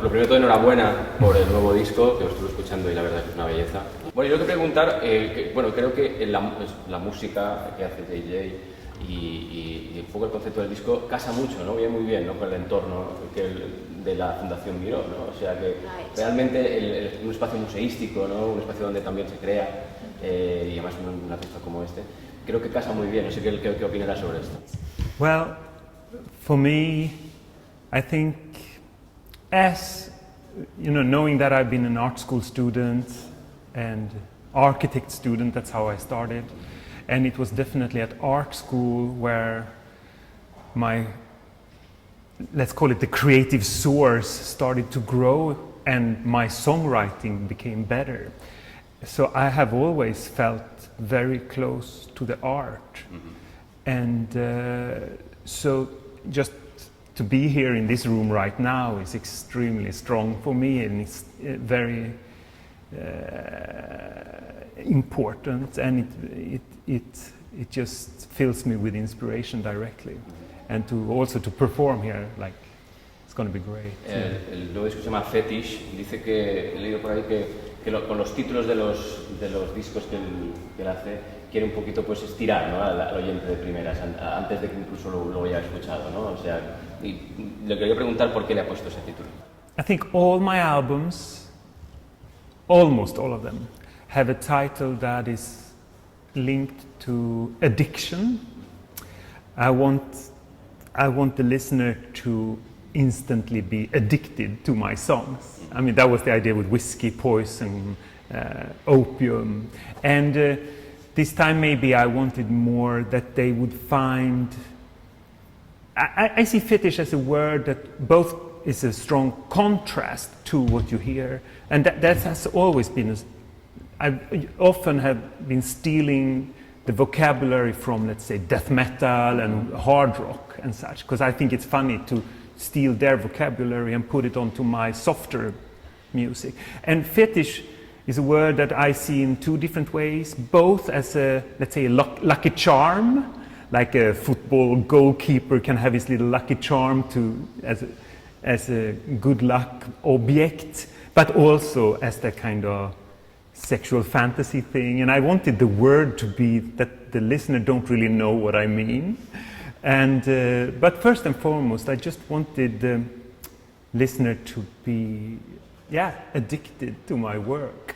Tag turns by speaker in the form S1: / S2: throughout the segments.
S1: lo primero de todo, enhorabuena por el nuevo disco, que lo estuve escuchando y la verdad que es una belleza. Bueno, yo tengo que preguntar, creo que la música que hace Jay-Jay y un poco el concepto del disco casa mucho, ¿no? Viene muy bien, ¿no? Con el entorno de la Fundación Miró, ¿no? O sea que realmente un espacio museístico, ¿no? Un espacio donde también se crea, y además un artista como este, creo que casa muy bien. No sé qué opinarás sobre esto.
S2: Well, for me, I think, as you know, knowing that I've been an art school student and architect student, that's how I started, and it was definitely at art school where my, let's call it the creative source, started to grow and my songwriting became better. So I have always felt very close to the art. And so just to be here in this room right now is extremely strong for me, and it's very important, and it just fills me with inspiration directly. And also to perform here, like, it's going to be great.
S1: El nuevo disco se llama Fetish. Dice que, he leído por ahí con los títulos de los discos que él hace, quiere un poquito pues estirar, ¿no? al oyente de primeras, antes de que incluso lo haya escuchado, ¿no? O sea, y le quería preguntar por qué le ha puesto ese título.
S2: I think all my albums, almost all of them, have a title that is linked to addiction. I want the listener to instantly be addicted to my songs. I mean, that was the idea with Whiskey, Poison, Opium. And this time maybe I wanted more that they would find... I see fetish as a word that both is a strong contrast to what you hear, and that has always been... I often have been stealing the vocabulary from, let's say, death metal and hard rock and such, because I think it's funny to steal their vocabulary and put it onto my softer music. And fetish is a word that I see in two different ways, both as a, let's say, a lucky charm, like a football goalkeeper can have his little lucky charm as a good luck object, but also as that kind of sexual fantasy thing. And I wanted the word to be that the listener don't really know what I mean. And but first and foremost, I just wanted the listener to be, addicted to my work.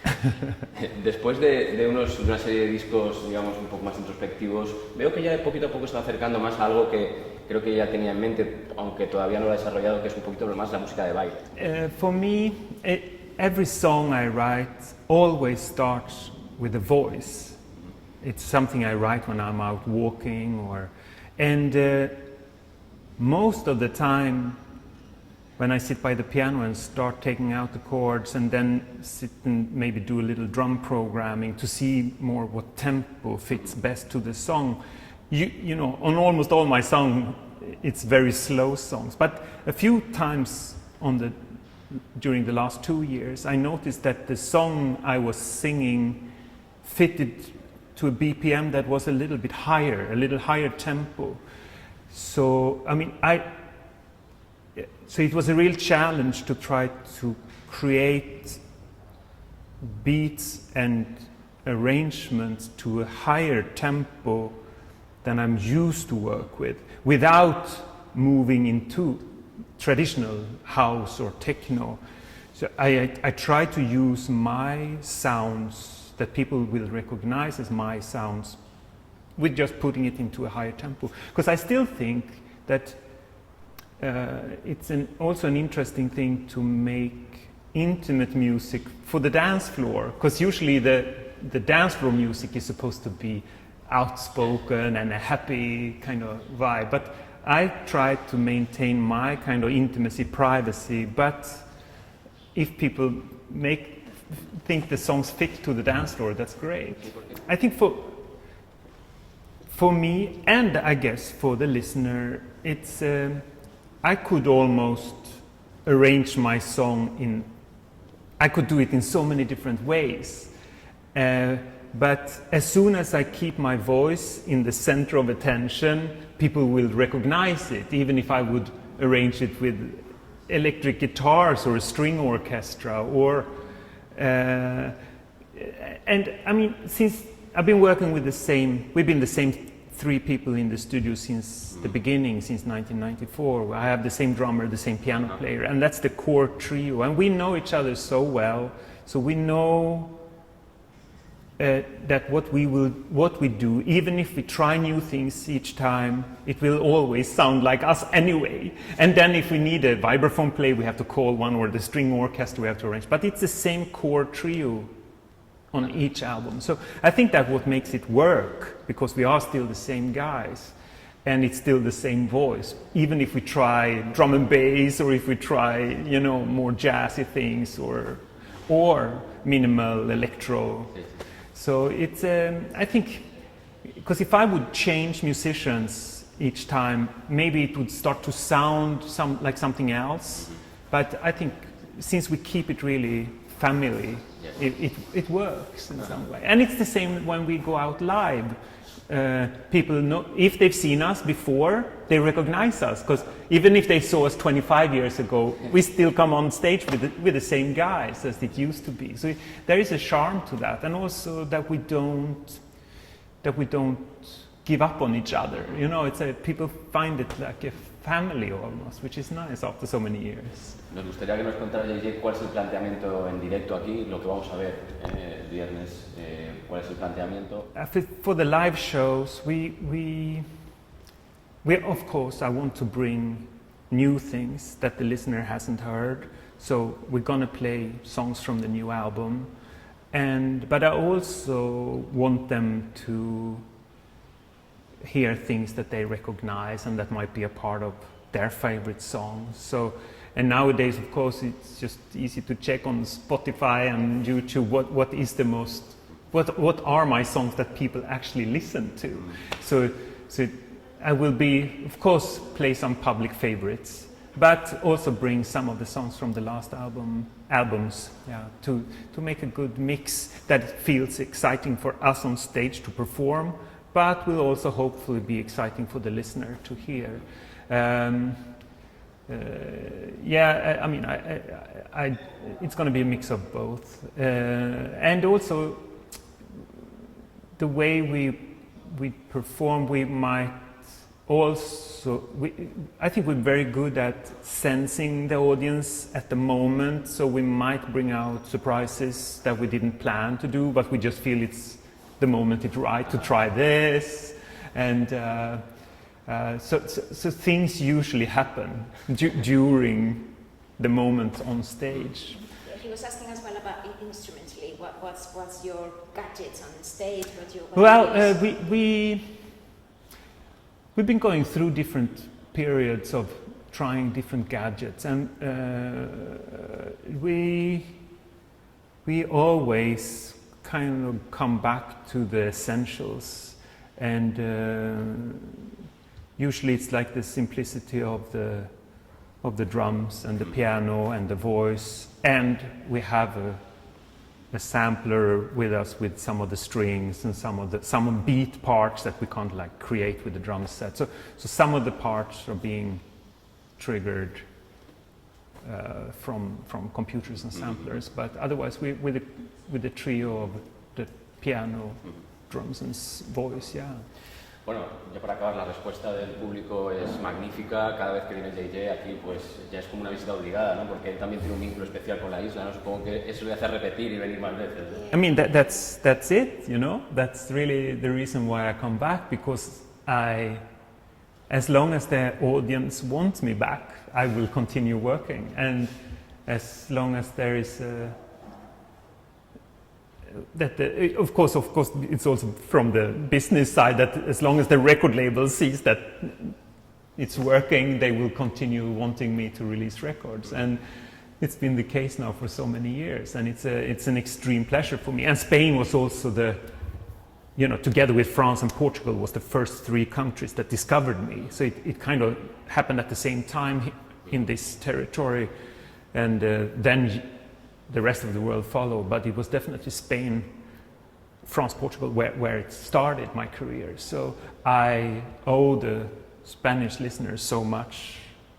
S1: Después de una serie de discos, digamos, un poco más introspectivos, veo que ya de poquito a poco se va acercando más a algo que creo que ya tenía en mente, aunque todavía no lo ha desarrollado, que es un poquito más la música de baile.
S2: For me, every song I write always starts with a voice. It's something I write when I'm out walking, and most of the time when I sit by the piano and start taking out the chords and then sit and maybe do a little drum programming to see more what tempo fits best to the song. You know, on almost all my songs, it's very slow songs, but a few times during the last 2 years, I noticed that the song I was singing fitted to a BPM that was a little bit higher, a little higher tempo. So, I mean, so it was a real challenge to try to create beats and arrangements to a higher tempo than I'm used to work with, without moving into traditional house or techno. So I try to use my sounds that people will recognize as my sounds with just putting it into a higher tempo. Because I still think that it's also an interesting thing to make intimate music for the dance floor, because usually the dance floor music is supposed to be outspoken and a happy kind of vibe. But I try to maintain my kind of intimacy, privacy, but if people think the songs fit to the dance floor, that's great. I think for me, and I guess for the listener, it's I could almost arrange my song I could do it in so many different ways. But as soon as I keep my voice in the center of attention, people will recognize it, even if I would arrange it with electric guitars or a string orchestra, or and I mean, since I've been working with we've been the same 3 people in the studio since the beginning, since 1994. I have the same drummer, the same piano player, and that's the core trio. And we know each other so well, so we know that what we do, even if we try new things each time, it will always sound like us anyway. And then if we need a vibraphone player, we have to call one, or the string orchestra we have to arrange. But it's the same core trio on each album. So I think that's what makes it work, because we are still the same guys, and it's still the same voice, even if we try drum and bass, or if we try, you know, more jazzy things, or minimal electro. So it's, I think, because if I would change musicians each time, maybe it would start to sound like something else. But I think since we keep it really family, it works in some way. And it's the same when we go out live. People know, if they've seen us before, they recognize us, because even if they saw us 25 years ago, we still come on stage with the same guys as it used to be. So there is a charm to that, and also that we don't give up on each other. You know, people find it like a family almost, which is nice after so many years.
S1: Nos gustaría que nos contara Jay-Jay cuál es el planteamiento en directo aquí, lo que vamos a ver el viernes, cuál es el planteamiento.
S2: For the live shows, we of course, I want to bring new things that the listener hasn't heard. So we're gonna play songs from the new album, but I also want them to hear things that they recognize and that might be a part of their favorite songs. So, and nowadays, of course, it's just easy to check on Spotify and YouTube what are my songs that people actually listen to. So I will of course, play some public favorites, but also bring some of the songs from the last albums, to make a good mix that feels exciting for us on stage to perform, but will also hopefully be exciting for the listener to hear. I mean, it's going to be a mix of both, and also the way we perform. We might also, I think we're very good at sensing the audience at the moment, so we might bring out surprises that we didn't plan to do, but we just feel it's the moment it's right to try this, and so things usually happen during the moment on stage.
S3: He was asking as well about instrumentally. What's your gadgets on the stage?
S2: We've been going through different periods of trying different gadgets, and we always kind of come back to the essentials, and usually it's like the simplicity of the drums and the piano and the voice, and we have a sampler with us with some of the strings and some beat parts that we can't like create with the drum set. So some of the parts are being triggered from computers and samplers, but otherwise with the trio of the piano, drums and voice,
S1: Bueno, ya para acabar, la respuesta del público es magnífica. Cada vez que viene Jay-Jay aquí, pues ya es como una visita obligada, ¿no? Porque él también tiene un vínculo especial con la isla, ¿no? Supongo que eso le hace repetir y venir más veces, ¿no?
S2: I mean, that's it, you know? That's really the reason why I come back, because as long as the audience wants me back, I will continue working. And as long as there is of course, it's also from the business side that as long as the record label sees that it's working, they will continue wanting me to release records. And it's been the case now for so many years, and it's an extreme pleasure for me. And Spain was also together with France and Portugal, was the first 3 countries that discovered me. So it kind of happened at the same time in this territory, and then the rest of the world followed, but it was definitely Spain, France, Portugal, where it started my career. So I owe the Spanish listeners so much,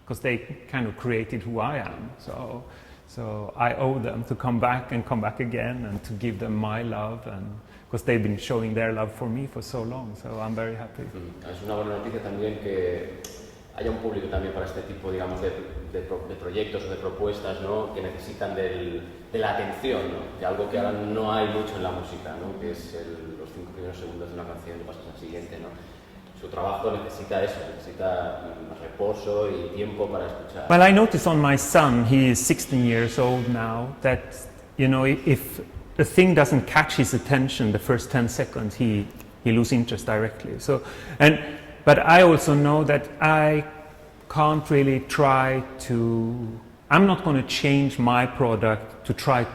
S2: because they kind of created who I am. So I owe them to come back and come back again and to give them my love, and because they've been showing their love for me for so long, so I'm very happy.
S1: Es una buena noticia también que haya un público también para este tipo, digamos, de proyectos o de propuestas, ¿no? Que necesitan de la atención, ¿no? De algo que ahora no hay mucho en la música, ¿no? Que es los 5 primeros segundos de una canción y pasas al siguiente, ¿no? Su trabajo necesita eso, necesita reposo y tiempo para escuchar.
S2: Well, I noticed on my son, he is 16 years old now, that, you know, if a thing doesn't catch his attention the first 10 seconds, he loses interest directly. So, but I also know that I can't really try to, I'm not going to change my product to try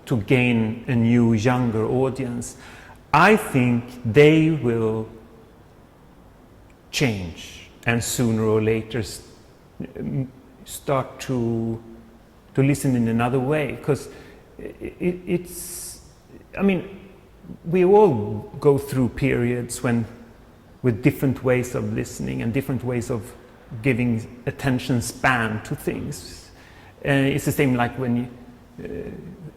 S2: to gain a new, younger audience. I think they will change and sooner or later start to listen in another way, because it's, I mean, we all go through periods with different ways of listening and different ways of giving attention span to things. It's the same like when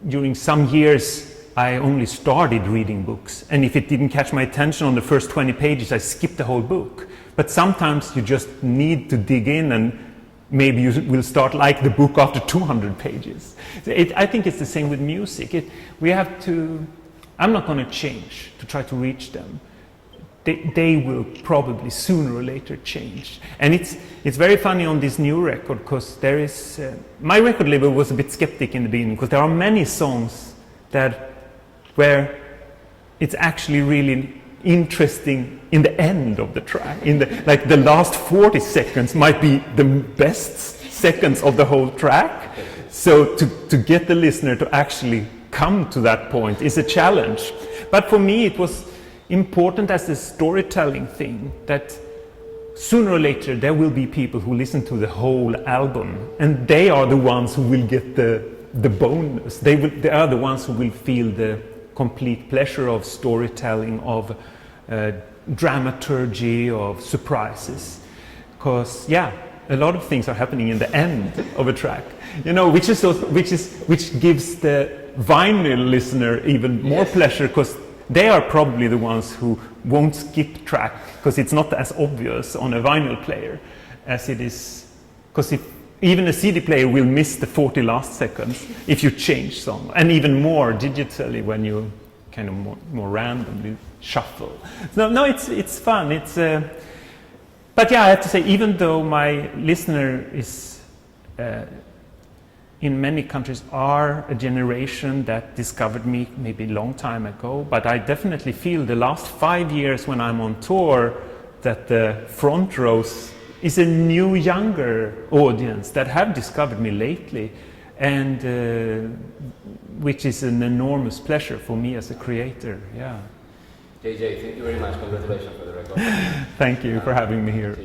S2: during some years I only started reading books, and if it didn't catch my attention on the first 20 pages, I skipped the whole book. But sometimes you just need to dig in, and maybe you will start like the book after 200 pages. I think it's the same with music. We have to, I'm not going to change to try to reach them. They will probably sooner or later change. And it's very funny on this new record, because there is, my record label was a bit skeptic in the beginning, because there are many songs where it's actually really interesting in the end of the track. Like the last 40 seconds might be the best seconds of the whole track. So to get the listener to actually come to that point is a challenge. But for me it was important as a storytelling thing that sooner or later there will be people who listen to the whole album, and they are the ones who will get the bonus. They are the ones who will feel the complete pleasure of storytelling, of dramaturgy, of surprises. Because a lot of things are happening in the end of a track, you know, which gives the vinyl listener even more pleasure, because they are probably the ones who won't skip track, because it's not as obvious on a vinyl player as it is, because even a CD player will miss the 40 last seconds if you change song, and even more digitally when you kind of more randomly shuffle. No, it's fun. But I have to say, even though my listener is in many countries are a generation that discovered me maybe a long time ago, but I definitely feel the last 5 years when I'm on tour that the front rows is a new, younger audience that have discovered me lately, and which is an enormous pleasure for me as a creator.
S1: Jay-Jay, thank you very much. Congratulations for the record.
S2: Thank you for having me here.